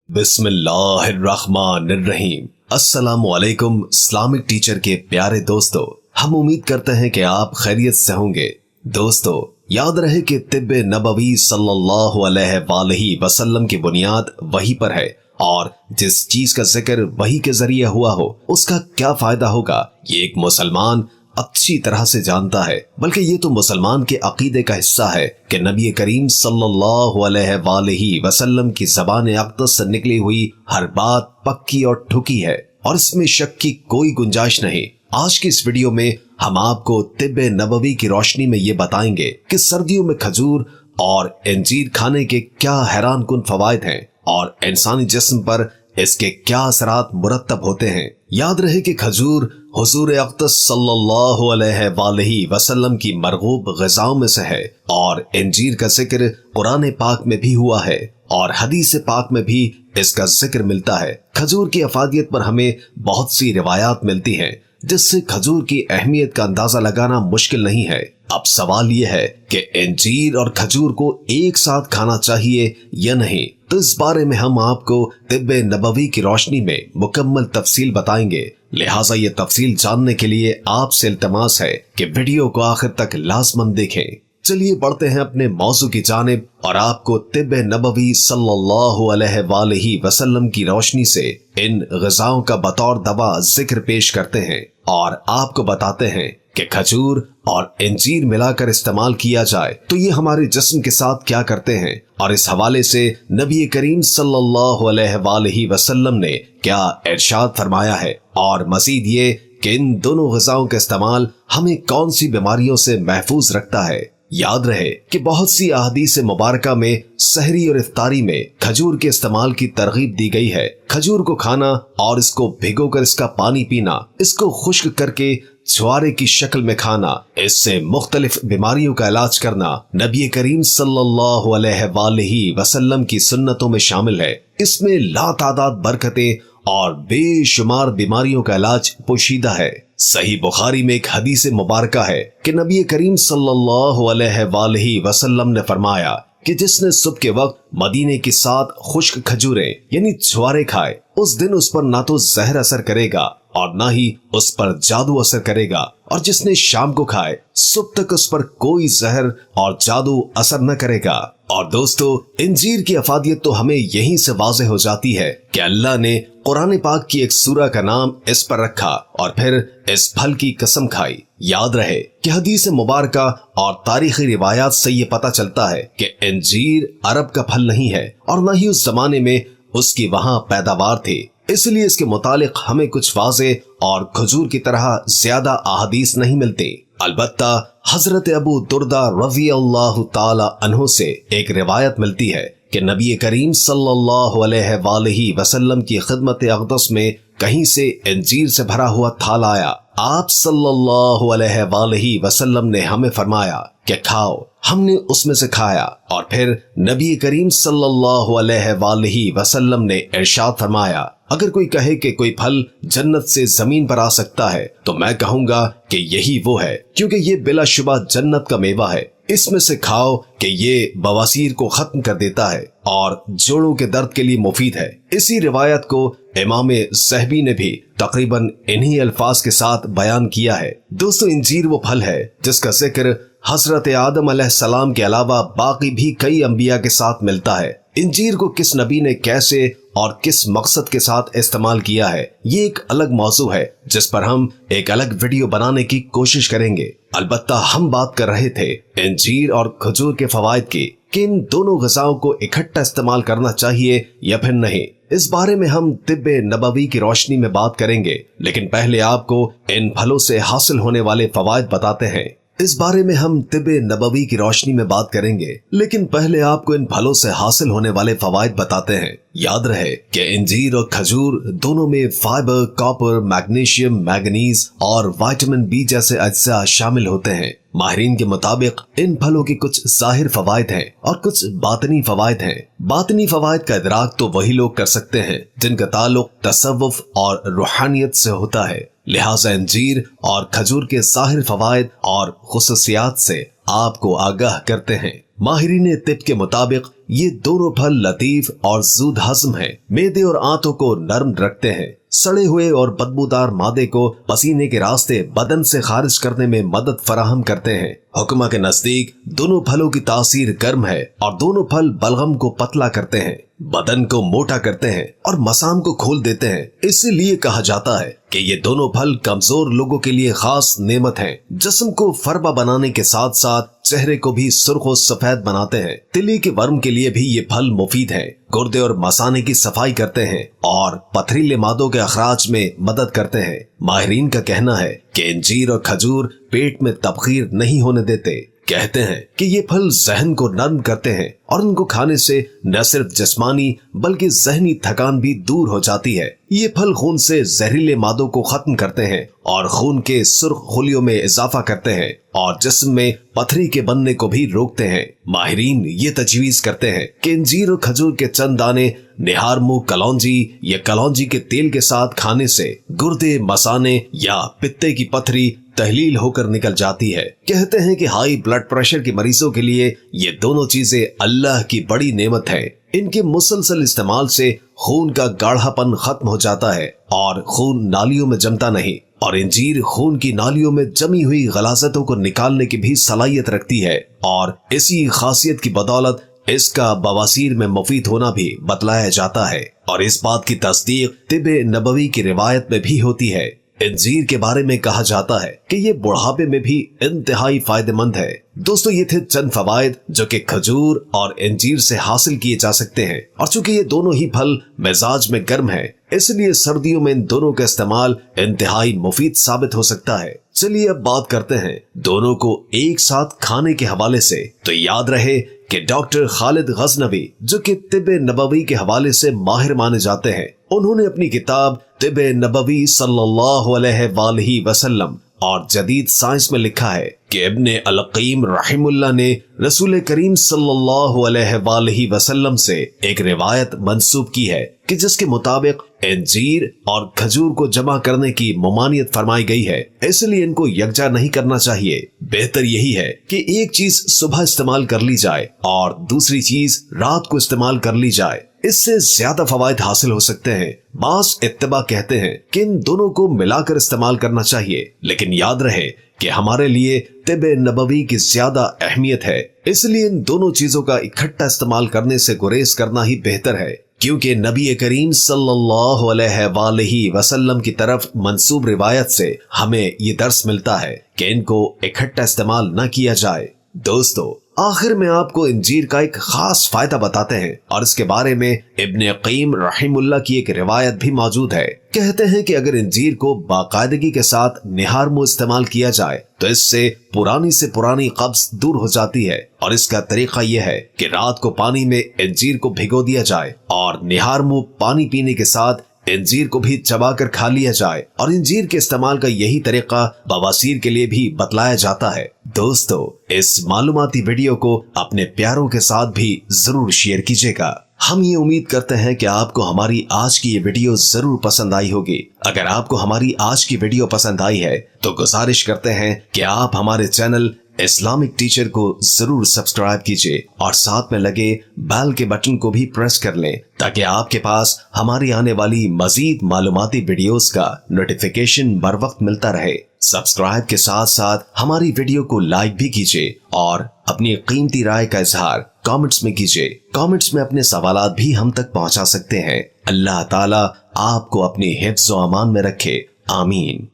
बिस्मिल्लाहिर्रहमानिर्रहीम। अस्सलामुअलैकुम Islamic teacher के प्यारे दोस्तों, हम उम्मीद करते हैं कि आप खैरियत से होंगे। दोस्तों, याद रहे कि तिब्बे नबवी सल्लल्लाहु अलैहि वसल्लम की बुनियाद वही पर है और जिस चीज का जिक्र वही के जरिए हुआ हो उसका क्या फायदा होगा ये एक मुसलमान अच्छी तरह से जानता है। बल्कि ये तो मुसलमान के अकीदे का हिस्सा है कि नबी करीम सल्लल्लाहु अलैहि वसल्लम की ज़बान अक़दस से निकली हुई हर बात पक्की और ठुकी है और इसमें शक की कोई गुंजाइश नहीं। आज की इस वीडियो में हम आपको तिब्बे नबवी की रोशनी में ये बताएंगे कि सर्दियों में खजूर और इंजीर खाने के क्या हैरान कुन फवायद हैं और इंसानी जिस्म पर इसके क्या असरात मुरत्तब होते हैं। याद रहे कि खजूर हुजूर अक़दस सल्लल्लाहु अलैहि वसल्लम की मरगूब ग़िज़ाओं में से है और इंजीर का जिक्र कुरान पाक में भी हुआ है और हदीस पाक में भी इसका जिक्र मिलता है। खजूर की अफादियत पर हमें बहुत सी रिवायात मिलती हैं जिससे खजूर की अहमियत का अंदाजा लगाना मुश्किल नहीं है। अब सवाल यह है कि इंजीर और खजूर को एक साथ खाना चाहिए या नहीं, तो इस बारे में हम आपको तिब्बे नबवी की रोशनी में मुकम्मल तफसील बताएंगे। लिहाजा ये तफसील जानने के लिए आपसे इल्तमास है कि वीडियो को आखिर तक लाज़मन देखें। चलिए बढ़ते हैं अपने मौजू की जानिब और आपको तिब्बे नबवी सल्लल्लाहु अलैहि वसल्लम की रोशनी से इन ग़िज़ाओं का बतौर दवा जिक्र पेश करते हैं और आपको बताते हैं कि खजूर और इंजीर मिलाकर इस्तेमाल किया जाए तो ये हमारे जिस्म के साथ क्या करते हैं और इस हवाले से नबी करीम सल्लल्लाहु अलैहि वसल्लम ने क्या इरशाद फरमाया है और मजीद ये कि इन दोनों ग़िज़ाओं का इस्तेमाल हमें कौन सी बीमारियों से महफूज रखता है। याद रहे कि बहुत सी अहादीस मुबारका में सहरी और इफ्तारी में खजूर के इस्तेमाल की तरगीब दी गई है। खजूर को खाना और इसको भिगोकर इसका पानी पीना, इसको खुश्क करके छुआरे की शक्ल में खाना, इससे मुख्तलिफ बीमारियों का इलाज करना नबी करीम सल्लल्लाहु अलैहि वसल्लम की सुन्नतों में शामिल है। इसमें लातादाद बरकतें और बेशुमार बीमारियों का इलाज पोशीदा है। सही बुखारी में एक हदीस मुबारका है कि नबी करीम सल्लल्लाहु अलैहि वसल्लम ने फरमाया कि जिसने सुबह के वक्त मदीने की 7 खुश्क खजूरें यानी छुआरे खाए उस दिन उस पर ना तो जहर असर करेगा और ना ही उस पर जादू असर करेगा, और जिसने शाम को खाए सुबह तक उस पर कोई जहर और जादू असर न करेगा। और दोस्तों, इंजीर की अफादियत तो हमें यहीं से वाज़ेह हो जाती है कि अल्लाह ने कुरान पाक की एक सूरा का नाम इस पर रखा और फिर इस फल की कसम खाई। याद रहे कि हदीस मुबारका और तारीखी रिवायात से ये पता चलता है कि इंजीर अरब का फल नहीं है और न ही उस जमाने में उसकी वहां पैदावार थी, इसलिए इसके मुतालिक हमें कुछ वाज़ेह और खजूर की तरह ज्यादा अहादीस नहीं मिलती। अलबत्ता हजरत अबू दुर्दा रज़ी अल्लाह ताला अन्हु से एक रिवायत मिलती है कि नबी करीम सल्लल्लाहु अलैहि वसल्लम की खिदमत अक़दस में कहीं से इंजीर से भरा हुआ थाल आया। आप सल्लल्लाहु अलैहि वसल्लम ने हमें फरमाया कि खाओ। हमने उसमें से खाया और फिर नबी करीम सल्लल्लाहु अलैहि वसल्लम ने इरशाद फरमाया, अगर कोई कहे कि कोई फल जन्नत से जमीन पर आ सकता है तो मैं कहूंगा कि यही वो है, क्योंकि ये बिलाशुबा जन्नत का मेवा है। इसमें से खाओ कि ये बवासीर को खत्म कर देता है और जोड़ों के दर्द के लिए मुफीद है। इसी रिवायत को इमाम ज़हबी ने भी तकरीबन इन्हीं अल्फाज के साथ बयान किया है। दोस्तों, इंजीर वो फल है जिसका जिक्र हजरत आदम अलैहिस्सलाम के अलावा बाकी भी कई अंबिया के साथ मिलता है। इंजीर को किस नबी ने कैसे और किस मकसद के साथ इस्तेमाल किया है ये एक अलग मौजू है जिस पर हम एक अलग वीडियो बनाने की कोशिश करेंगे। अलबत्ता हम बात कर रहे थे इंजीर और खजूर के फवायद की कि इन दोनों ग़िज़ाओं को इकट्ठा इस्तेमाल करना चाहिए या फिर नहीं। इस बारे में हम तिब्बे नबवी की रोशनी में बात करेंगे, लेकिन पहले आपको इन फलों से हासिल होने वाले फवायद बताते हैं। इस बारे में हम तिब्बे नबवी की रोशनी में बात करेंगे, लेकिन पहले आपको इन फलों से हासिल होने वाले फवायद बताते हैं। याद रहे कि इंजीर और खजूर दोनों में फाइबर, कॉपर, मैग्नीशियम, मैंगनीज और विटामिन बी जैसे अज्जा शामिल होते हैं। माहिरीन के मुताबिक इन फलों के कुछ जाहिर फवायद हैं और कुछ बातनी फवायद हैं। बातनी फवायद का इदराक तो वही लोग कर सकते हैं जिनका ताल्लुक तसव्वुफ और रूहानियत से होता है। लिहाजा इंजीर और खजूर के जाहिर फवायद और खुसूसियात से आपको आगाह करते हैं। माहिरीन तिब के मुताबिक ये दोनों फल लतीफ और ज़ूद हज़म हैं, मेदे और आंतों को नरम रखते हैं, सड़े हुए और बदबूदार मादे को पसीने के रास्ते बदन से खारिज करने में मदद फराहम करते हैं। हुक्मा के नजदीक दोनों फलों की तासीर गर्म है और दोनों फल बलगम को पतला करते हैं, बदन को मोटा करते हैं और मसाम को खोल देते हैं। इसीलिए कहा जाता है कि ये दोनों फल कमजोर लोगों के लिए खास नेमत हैं। जिस्म को फरबा बनाने के साथ साथ चेहरे को भी सुर्ख और सफेद बनाते हैं। तिली के वर्म के लिए भी ये फल मुफीद हैं। गुर्दे और मसाने की सफाई करते हैं और पथरीले मादों के अखराज में मदद करते हैं। माहिरीन का कहना है कि इंजीर और खजूर पेट में तबखीर नहीं होने देते। कहते हैं कि ये फल जहन को नर्म करते हैं और उनको खाने से न सिर्फ जिस्मानी बल्कि जहनी थकान भी दूर हो जाती है। ये फल खून से जहरीले मादों को खत्म करते हैं और खून के सुर्ख खुलियों में इजाफा करते हैं और जिस्म में पथरी के बनने को भी रोकते हैं। माहिरीन ये तजवीज करते हैं कि इंजीर और खजूर के चंद दाने निहार मुंह कलौंजी या कलौंजी के तेल के साथ खाने से गुर्दे, मसाने या पित्ते की पथरी तहलील होकर निकल जाती है। कहते हैं कि हाई ब्लड प्रेशर के मरीजों के लिए ये दोनों चीजें अल्लाह की बड़ी नेमत है। इनके मुसलसल इस्तेमाल से खून का गाढ़ापन खत्म हो जाता है और खून नालियों में जमता नहीं, और इंजीर खून की नालियों में जमी हुई गलाजतों को निकालने की भी सलाहियत रखती है और इसी खासियत की बदौलत इसका बवासीर में मुफीद होना भी बतलाया जाता है। और इस बात की तस्दीक तिब्बे नबवी की रिवायत में भी होती है। इंजीर के बारे में कहा जाता है कि ये बुढ़ापे में भी इंतहाई फायदेमंद है। दोस्तों, ये थे चंद फवायद जो कि खजूर और इंजीर से हासिल किए जा सकते हैं। और चूंकि ये दोनों ही फल मिजाज में गर्म है, इसलिए सर्दियों में इन दोनों का इस्तेमाल इंतहाई मुफीद साबित हो सकता है। चलिए अब बात करते हैं दोनों को एक साथ खाने के हवाले से। तो याद रहे कि डॉक्टर खालिद गजनवी, जो कि तिब्बे नबवी के हवाले से माहिर माने जाते हैं, उन्होंने अपनी किताब तिब्बे नबवी सल्लल्लाहु अलैहि वसल्लम और जदीद साइंस में लिखा है कि इब्ने अल-क़य्यिम रहमुल्लाह ने रसूल करीम सल्लल्लाहु अलैहि वसल्लम से एक रिवायत मंसूब की है कि जिसके मुताबिक इंजीर और खजूर को जमा करने की मुमानियत फरमाई गई है, इसलिए इनको यकजा नहीं करना चाहिए। बेहतर यही है कि एक चीज सुबह इस्तेमाल कर ली जाए और दूसरी चीज रात को इस्तेमाल कर ली जाए। इससे ज्यादा फवायद हासिल हो सकते हैं। बास इत्तबा कहते हैं कि इन दोनों को मिलाकर इस्तेमाल करना चाहिए, लेकिन याद रहे कि हमारे लिए तिब्बे नबवी की ज्यादा अहमियत है, इसलिए इन दोनों चीजों का इकट्ठा इस्तेमाल करने से गुरेज करना ही बेहतर है। क्योंकि नबी करीम सल्लल्लाहु अलैहि वसल्लम की तरफ मंसूब रिवायत से हमें ये दर्स मिलता है कि इनको इकट्ठा इस्तेमाल न किया जाए। दोस्तों, आखिर में आपको इंजीर का एक खास फायदा बताते हैं और इसके बारे में इब्ने क़य्यिम रहमुल्लाह की एक रिवायत भी मौजूद है। कहते हैं कि अगर इंजीर को बाकायदगी के साथ निहार मुंह इस्तेमाल किया जाए तो इससे पुरानी से पुरानी कब्ज दूर हो जाती है। और इसका तरीका यह है कि रात को पानी में इंजीर को भिगो दिया जाए और निहार मुंह पानी पीने के साथ इंजीर को भी चबाकर खा लिया जाए। और इंजीर के इस्तेमाल का यही तरीका बवासीर के लिए भी बतलाया जाता है। दोस्तों, इस मालूमाती वीडियो को अपने प्यारों के साथ भी जरूर शेयर कीजिएगा। हम ये उम्मीद करते हैं कि आपको हमारी आज की ये वीडियो जरूर पसंद आई होगी। अगर आपको हमारी आज की वीडियो पसंद आई है तो गुजारिश करते हैं कि आप हमारे चैनल इस्लामिक टीचर को जरूर सब्सक्राइब कीजिए और साथ में लगे बेल के बटन को भी प्रेस कर लें ताकि आपके पास हमारी आने वाली मजीद मालूमाती वीडियोस का नोटिफिकेशन बर वक्त मिलता रहे। सब्सक्राइब के साथ साथ हमारी वीडियो को लाइक भी कीजिए और अपनी कीमती राय का इजहार कमेंट्स में कीजिए। कमेंट्स में अपने सवालात भी हम तक पहुंचा सकते हैं। अल्लाह ताला आपको अपनी हिफ्ज़ व अमान में रखे। आमीन।